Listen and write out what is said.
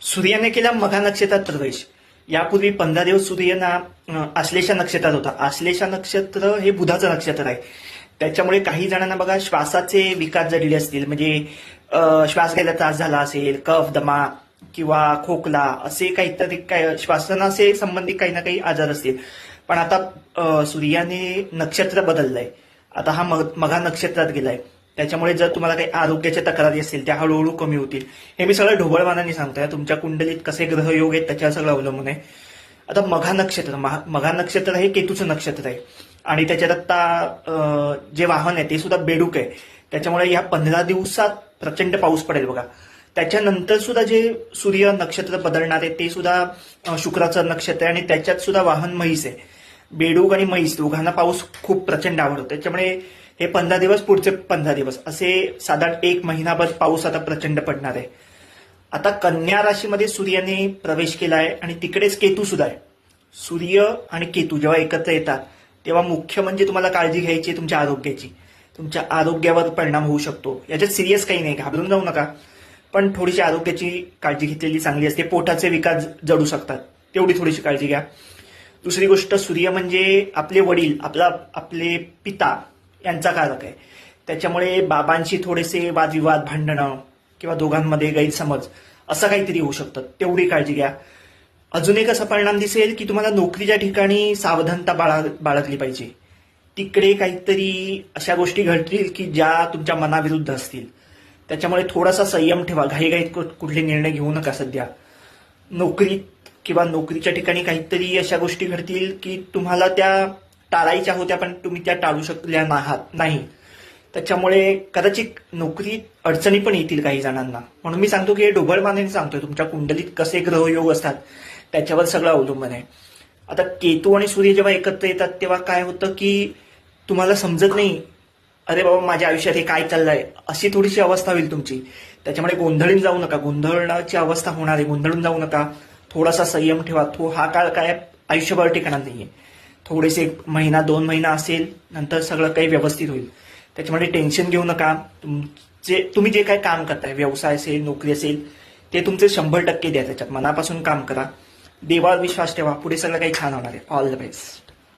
सूर्याने केला मघा नक्षत्रात प्रवेश. यापूर्वी 15 दिवस सूर्य आश्लेषा नक्षत्रात होता. आश्लेषा नक्षत्र हे बुधाचं नक्षत्र आहे. त्याच्यामुळे काही जणांना बघा श्वासाचे विकार जडले असतील, म्हणजे श्वास घ्यायला त्रास झाला असेल, कफ दमा किंवा खोकला असे काहीतरी श्वासनाचे संबंधित काही ना काही आजार असतील. पण आता सूर्याने नक्षत्र बदललंय. आता हा मघा नक्षत्रात गेलाय. त्याच्यामुळे जर तुम्हाला काही आरोग्याच्या तक्रारी असतील त्या हळूहळू कमी होतील. हे मी सगळं ढोबळमानाने सांगतोय. तुमच्या कुंडलीत कसे ग्रहयोग आहेत त्याच्यावर सगळं अवलंबून आहे. आता मघा नक्षत्र हे केतूचं नक्षत्र आहे आणि त्याच्यात आता जे वाहन आहे ते सुद्धा बेडूक आहे. त्याच्यामुळे या 15 दिवसात प्रचंड पाऊस पडेल बघा. त्याच्यानंतर सुद्धा जे सूर्य नक्षत्र बदलणार आहे ते सुद्धा शुक्राचं नक्षत्र आहे आणि त्याच्यात सुद्धा वाहन म्हैस आहे. बेडूक आणि म्हैस दोघांना पाऊस खूप प्रचंड आवडतो. त्याच्यामुळे हे 15 दिवस, पुढचे 15 दिवस असे साधारण 1 महिनाभर पाऊस आता प्रचंड पडणार आहे. आता कन्या राशीमध्ये सूर्याने प्रवेश केला आहे आणि तिकडेच केतू सुद्धा आहे. सूर्य आणि केतू जेव्हा एकत्र येतात तेव्हा मुख्य म्हणजे तुम्हाला काळजी घ्यायची आहे तुमच्या आरोग्याची. तुमच्या आरोग्यावर परिणाम होऊ शकतो. याच्यात सिरियस काही नाही, घाबरून जाऊ नका. पण थोडीशी आरोग्याची काळजी घेतलेली चांगली असते. पोटाचे विकार जडू शकतात, तेवढी थोडीशी काळजी घ्या. दुसरी गोष्ट, सूर्य म्हणजे आपले वडील, आपले पिता यांचा कारक आहे. त्याच्यामुळे बाबांशी थोडेसे वादविवाद, भांडणं किंवा दोघांमध्ये गैरसमज असं काहीतरी होऊ शकतं. तेवढी काळजी घ्या. अजून एक असा परिणाम दिसेल की तुम्हाला नोकरीच्या ठिकाणी सावधानता बाळगली पाहिजे. तिकडे काहीतरी अशा गोष्टी घडतील की ज्या तुमच्या मनाविरुद्ध असतील. त्याच्यामुळे थोडासा संयम ठेवा. घाईघाईत कुठले निर्णय घेऊ नका सध्या. नोकरीत किंवा नोकरीच्या ठिकाणी काहीतरी अशा गोष्टी घडतील की तुम्हाला त्या टाळायच्या होत्या पण तुम्ही त्या टाळू शकल्या नाही. त्याच्यामुळे कदाचित नोकरीत अडचणी पण येतील काही जणांना. म्हणून मी सांगतो की हे ढोबळमानाने सांगतोय. तुमच्या कुंडलीत कसे ग्रहयोग असतात त्याच्यावर सगळं अवलंबून आहे. आता केतू आणि सूर्य जेव्हा एकत्र येतात तेव्हा काय होतं की तुम्हाला समजत नाही, अरे बाबा माझ्या आयुष्यात हे काय चाललंय, अशी थोडीशी अवस्था होईल तुमची. त्याच्यामुळे गोंधळून जाऊ नका. गोंधळाची अवस्था होणार आहे. गोंधळून जाऊ नका. थोडासा संयम ठेवा. हा काळ काय आयुष्यभर टिकणार नाहीये. थोडेसे 1 महिना 2 महिना असेल, नंतर सगळं काही व्यवस्थित होईल. त्याच्यामुळे टेन्शन घेऊ नका. तुम्ही जे काय काम करताय, व्यवसाय असेल, नोकरी असेल, ते तुमचे 100% द्या. त्याच्यात मनापासून काम करा. देवावर विश्वास ठेवा. पुढे सगळं काही छान होणार आहे. All the best.